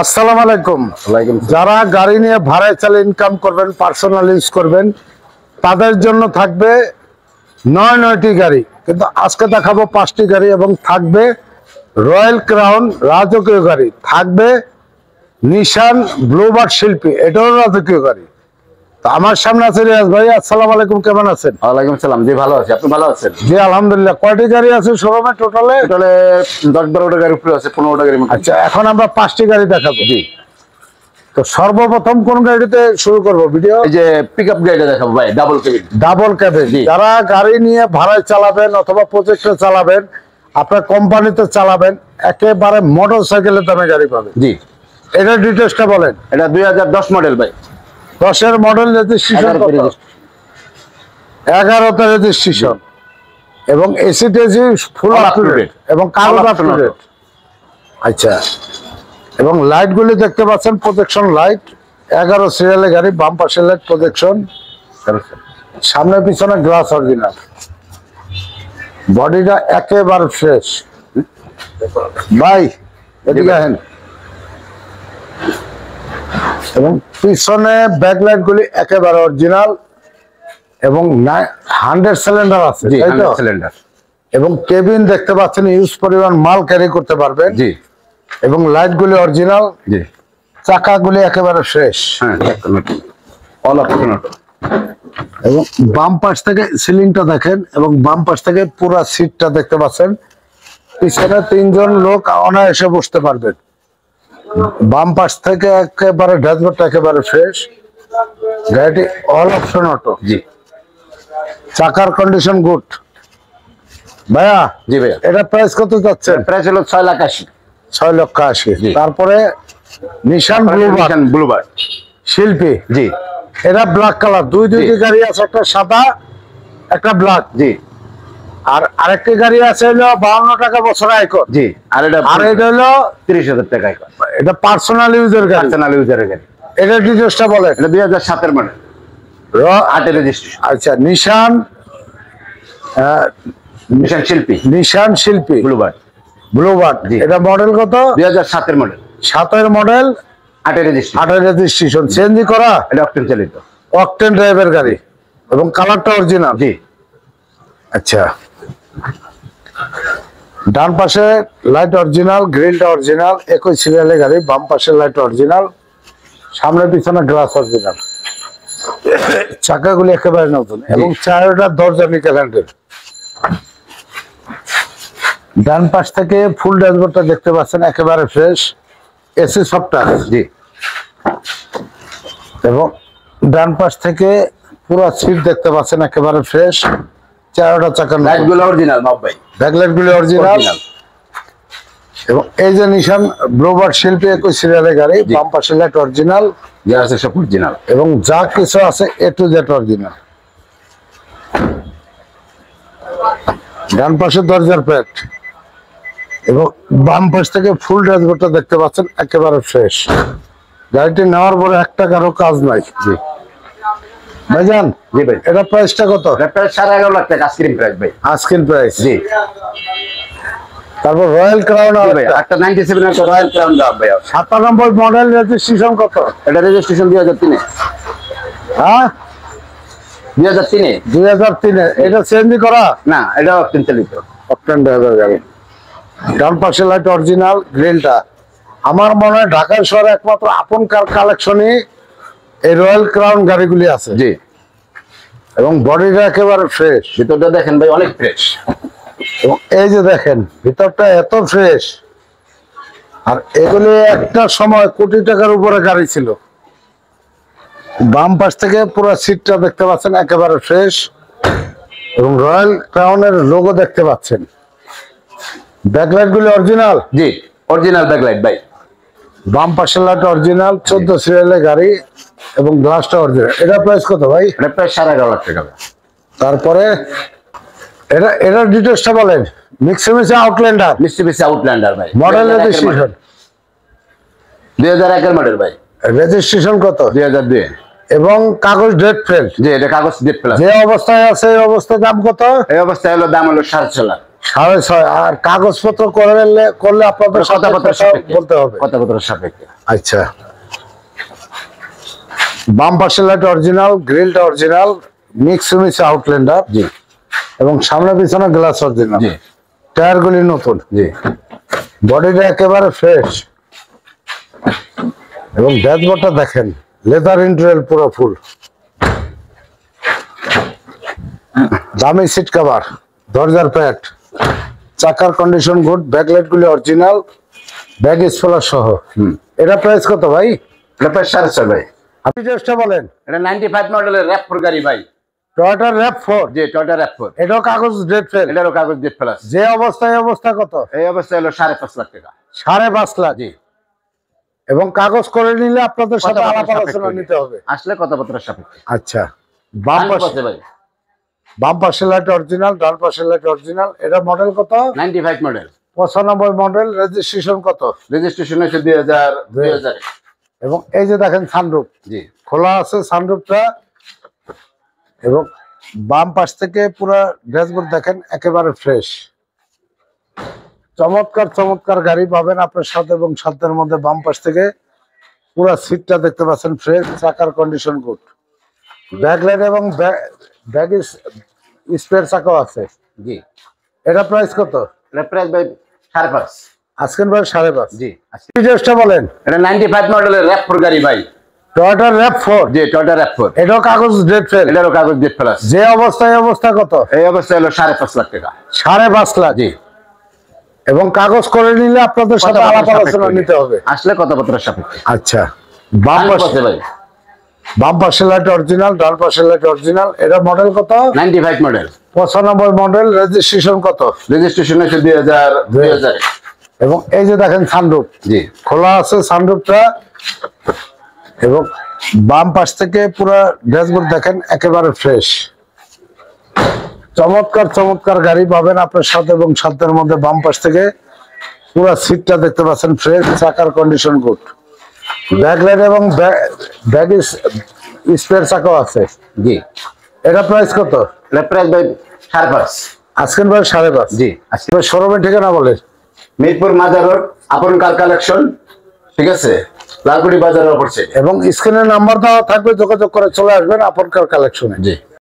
আসসালামু আলাইকুম। যারা গাড়ি নিয়ে ভাড়ায় চালিয়ে ইনকাম করবেন, পার্সোনাল ইউজ করবেন, তাদের জন্য থাকবে ৯টি গাড়ি, কিন্তু আজকে দেখাবো 5টি গাড়ি এবং থাকবে রয়্যাল ক্রাউন রাজকীয় গাড়ি, থাকবে নিশান ব্লুবার্ড শিল্পী, এটাও রাজকীয় গাড়ি। তো আমার সামনে আছে রিয়াজ ভাই। আসসালামু আলাইকুম, কেমন আছেন? ওয়ালাইকুম সালাম। জি ভালো আছি, আপনি ভালো আছেন? জি আলহামদুলিল্লাহ। কয়টি গাড়ি আছে শোরুমে টোটালে? 10-12টা গাড়ি উপরে আছে, 15টা গাড়ি। আচ্ছা, এখন আমরা 5টি গাড়ি দেখাবো। জি। তো সর্বপ্রথম কোন গাড়িতে শুরু করব ভিডিও? এই যে পিকআপ গাড়িটা দেখাবো ভাই, ডাবল কেবিন। Double cabin. যারা গাড়ি নিয়ে ভাড়ায় চালাবেন অথবা প্রজেক্টে চালাবেন, আপনার কোম্পানিতে চালাবেন, একেবারে মোটরসাইকেলের দামে গাড়ি পাবেন। জি। এটা ডিটেইলসটা বলেন। এটা 2010 মডেল ভাই। 10-এর মডেল, রেজিস্ট্রেশন 11তে রেজিস্ট্রেশন, এবং এসি টেসি ফুল আপ টু ডেট এবং কাগজ আপ টু ডেট। আচ্ছা, এবং লাইট গুলি দেখতে পাচ্ছেন, প্রজেকশন লাইট, 11 সিরিয়ালের গাড়ি, বাম পাশের লাইট প্রজেকশন, সামনে পিছনে গ্লাস অরিজিনাল, বডিটা একেবারে ফ্রেশ। ভাই এদিকে আসেন। এবং পিছনে ব্যাকলাইট গুলি একেবারে অরিজিনাল এবং 100 সিলিন্ডার আছে, তাই তো? সিলিন্ডার। এবং কেবিন দেখতে পাচ্ছেন, ইউজ পরিমাণ মাল ক্যারি করতে পারবেন। জি। এবং লাইট গুলি অরিজিনাল। জি। চাকা গুলি একেবারে ফ্রেশ। হ্যাঁ, অল অপশন অটো। এবং বাম পাশ থেকে সিলিংটা দেখেন, এবং বাম পাশ থেকে পুরো সিটটা দেখতে পাচ্ছেন। পিছনে 3 জন লোক অনায়াসে বসতে পারবেন। বাম পাশ থেকে একেবারে ড্যাশবোর্ডটা একেবারে ফ্রেশ। গাড়িটি অল অপশন অটো। জি। চাকার কন্ডিশন গুড। ভাইয়া। জি ভাইয়া। এটা প্রাইস কত যাচ্ছেন? প্রাইস হলো 6,80,000। 6,80,000। তারপরে নিশান ব্লুবার্ড শিল্পী। জি। এটা ব্ল্যাক কালার, দুইটি গাড়ি আছে, একটা সাদা একটা ব্ল্যাক। জি। আর আরেকটি গাড়ি আছে হলো 52 টাকা বছর আয়কর। জি। আর এটা হলো 30,000 টাকা আয়কর। এটা পার্সোনাল ইউজের গাড়ি। পার্সোনাল ইউজারের গাড়ি। এটা ডিটেইলসটা বলেন। এটা 2007 মডেল, 8 রেজিস্ট্রেশন। আচ্ছা, নিশান নিশান শিল্পী ব্লুবার্ড। এটা মডেল কত? 2007 model, 7 model, 8 registration. 8 registration. CNG করা? এটা অকটেন চালিত, অকটেন ড্রাইভের গাড়ি, এবং কালারটা অরিজিনাল। জি। আচ্ছা, ডান পাশে লাইট অরিজিনাল, গ্রিলটা অরিজিনাল, একই সিরিয়ালের গাড়ি, বাম পাশের লাইট অরিজিনাল, সামনে পিছনে গ্লাস অরিজিনাল, চাকাগুলি একেবারে নতুন, এবং চারটা দরজা নিকেল হ্যান্ডেল। ডান পাশ থেকে ফুল ড্যাশবোর্ডটা দেখতে পাচ্ছেন, একেবারে ফ্রেশ, এসি সফটওয়্যার। জি। এবং ডান পাশ থেকে পুরো সিট দেখতে পাচ্ছেন, একেবারে ফ্রেশ, চারটা চাকা, লাইটগুলো অরিজিনাল মাপ ভাই, ব্যাকলাইট গুলি অরিজিনাল। এবং এই যে নিশান ব্লুবার্ড শিল্পী, একই সিরিয়ালের গাড়ি, বাম পাশের লাইট অরিজিনাল, যা আছে সব অরিজিনাল, এবং যা কিছু আছে A to Z অরিজিনাল। ডান পাশে দরজার প্যাড, এবং বাম পাশ থেকে ফুল ড্যাশবোর্ডটা দেখতে পাচ্ছেন, একেবারে ফ্রেশ। গাড়িটি নেওয়ার পরে 1 টাকারও কাজ নাই। জি ভাইজান। জি ভাই। এটা প্রাইসটা কত? এটা প্রাইস 11.5 লাখ টাকা আস্কিং প্রাইস ভাই। Asking price. জি। তারপর রয়্যাল ক্রাউন ভাই, একটা 97 এর রয়্যাল ক্রাউন দাও ভাই। 97 মডেল, রেজিস্ট্রেশন কত? এটা রেজিস্ট্রেশন 2003 এ। হ্যাঁ, 2003 এ। 2003 এ। এটা সিএনজি করা? না, এটা অকটেন চালিত, অকটেন ড্রাইভার গাড়ি। ডান পাশে লাইট অরিজিনাল, গ্রিলটা। আমার মনে হয় ঢাকার শহরে একমাত্র আপন কার কালেকশনই এই রয়্যাল ক্রাউন গাড়িগুলি আছে। জি। এবং বডিটা একেবারে ফ্রেশ। ভিতরটা দেখেন ভাই, অনেক ফ্রেশ। এবং এই যে দেখেন, ভিতরটা এত ফ্রেশ। আর এগুলি একটা সময় কোটি টাকার উপরে গাড়ি ছিল। বাম পাশ থেকে পুরো সিটটা দেখতে পাচ্ছেন, একেবারে ফ্রেশ, এবং রয়্যাল ক্রাউনের লোগো দেখতে পাচ্ছেন। ব্যাকলাইট গুলি অরিজিনাল? জি, অরিজিনাল ব্যাকলাইট ভাই। বাম পাশের লাইট অরিজিনাল, 14 সিরিয়ালের গাড়ি, এবং গ্লাসটা অরিজিনাল। এটা প্রাইস কত ভাই? এটা প্রায় 11.5 লাখ টাকা। তারপরে এটা ডিটেইলসটা বলেন। মিক্সিমিসি আউটল্যান্ডার। মিস্টুবিশি আউটল্যান্ডার ভাই। মডেল রেজিস্ট্রেশন 2001 এর মডেল ভাই। রেজিস্ট্রেশন কত? 2002। এবং কাগজ ডেট ফেল। জি, এটা কাগজ ডেট ফেল। যে অবস্থায় আছে এই অবস্থায় দাম কত? এই অবস্থায় হলো দাম হলো 6.5 লাখ। 6.5 আর কাগজপত্র করলে আপনাদের সাথে কথাবার্তা কথা সাপেক্ষে বলতে হবে। কথাবার্তা সাপেক্ষে। আচ্ছা, বাম পাশের লাইট অরিজিনাল, গ্রিলটা অরিজিনাল, মিক্স আউটল্যান্ডার জি এবং সামনে পিছনে গ্লাস অরিজিনাল, জি টায়ারগুলি নতুন, জি বডিটা একেবারে ফ্রেশ এবং ড্যাশবোর্ডটা দেখেন লেদার ইন্টেরিয়র পুরো ফুল, দামি সিট কভার, দরজার প্যাড, চাকার কন্ডিশন গুড, ব্যাকলাইট গুলি অরিজিনাল, ব্যাগ স্পলার সহ। এটা প্রাইস কত ভাই? এটা প্রায় 4.5 ভাই। আপনি চেষ্টা বলেন। এটা 95 মডেলের RAV4 গাড়ি ভাই। টয়োটা RAV4, জি টয়োটা RAV4। এটাও কাগজ ডেট ফেল, এটারও কাগজ ডেট প্লাস। যে অবস্থায় অবস্থা কত? এই অবস্থায় হলো 5.5 লাখ টাকা। 5.5 লাখ। জি এবং কাগজ করে নিলে আপনাদের সাথে আলাপ কথাবার্তা আলোচনা সাপেক্ষে। নিতে হবে। আসলে কথাবার্তা সাপেক্ষে। আচ্ছা, বাম পাশে আছে ভাই বাম পাশের লাইট অরিজিনাল, ডান পাশের লাইট অরিজিনাল। এটা মডেল কত? 95 মডেল, 95 মডেল, রেজিস্ট্রেশন কত? রেজিস্ট্রেশন হয়েছে 2000 এবং এই যে দেখেন সানরুফ জি খোলা আছে, সানরুফটা, এবং বাম পাশ থেকে পুরো ড্যাশবোর্ড দেখেন একেবারে ফ্রেশ। চমৎকার চমৎকার গাড়ি পাবেন আপনার সাথে এবং সাধ্যের মধ্যে। বাম পাশ থেকে পুরো সিটটা দেখতে পাচ্ছেন ফ্রেশ, চাকার কন্ডিশন গুড, ব্যাকলাইট এবং ব্যাগ স্পেয়ার চাকাও আছে। জি। এটা প্রাইস কত? এটা প্রাইস ভাই 5.5। আজকের ভাই 5.5। জি ডিটেইলসটা বলেন। এটা 95 মডেলের RAV4 গাড়ি ভাই। টয়োটা RAV4, জি টয়োটা RAV4। এটাও কাগজ ডেট ফেল, এটারও কাগজ ডেট প্লাস। যে অবস্থায় অবস্থা কত? এই অবস্থায় হলো 5.5 লাখ টাকা। 5.5 লাখ। জি এবং কাগজ করে নিলে আপনাদের সাথে আলাপ কথাবার্তা আলোচনা সাপেক্ষে। নিতে হবে। আসলে কথাবার্তা সাপেক্ষে। আচ্ছা, বাম পাশে আছে ভাই বাম পাশের লাইট অরিজিনাল, ডান পাশের লাইট অরিজিনাল। এটা মডেল কত? 95 মডেল, 95 মডেল, রেজিস্ট্রেশন কত? রেজিস্ট্রেশন হয়েছে 2000। এবং এই যে দেখেন সানরুফ জি খোলা আছে, সানরুফটা, এবং বাম পাশ থেকে পুরো ড্যাশবোর্ড দেখেন একেবারে ফ্রেশ। চমৎকার চমৎকার গাড়ি পাবেন আপনার সাথে এবং সাধ্যের মধ্যে। বাম পাশ থেকে পুরো সিটটা দেখতে পাচ্ছেন ফ্রেশ, চাকার কন্ডিশন গুড, ব্যাকলাইট এবং ব্যাগ স্পেয়ার চাকাও আছে। জি এটা প্রাইস কত? এটা প্রাইস ভাই 5.5। আজকের ভাই 5.5। জি শোরুমের ঠিকানা বলেন। মিরপুর মাজার রোড, আপন কার কালেকশন, ঠিক আছে, লালকুড়ি বাজারের অপর সাইডে। এবং স্ক্রিনে নাম্বার দেওয়া থাকবে, যোগাযোগ করে চলে আসবেন আপনকার কালেকশনে। জি।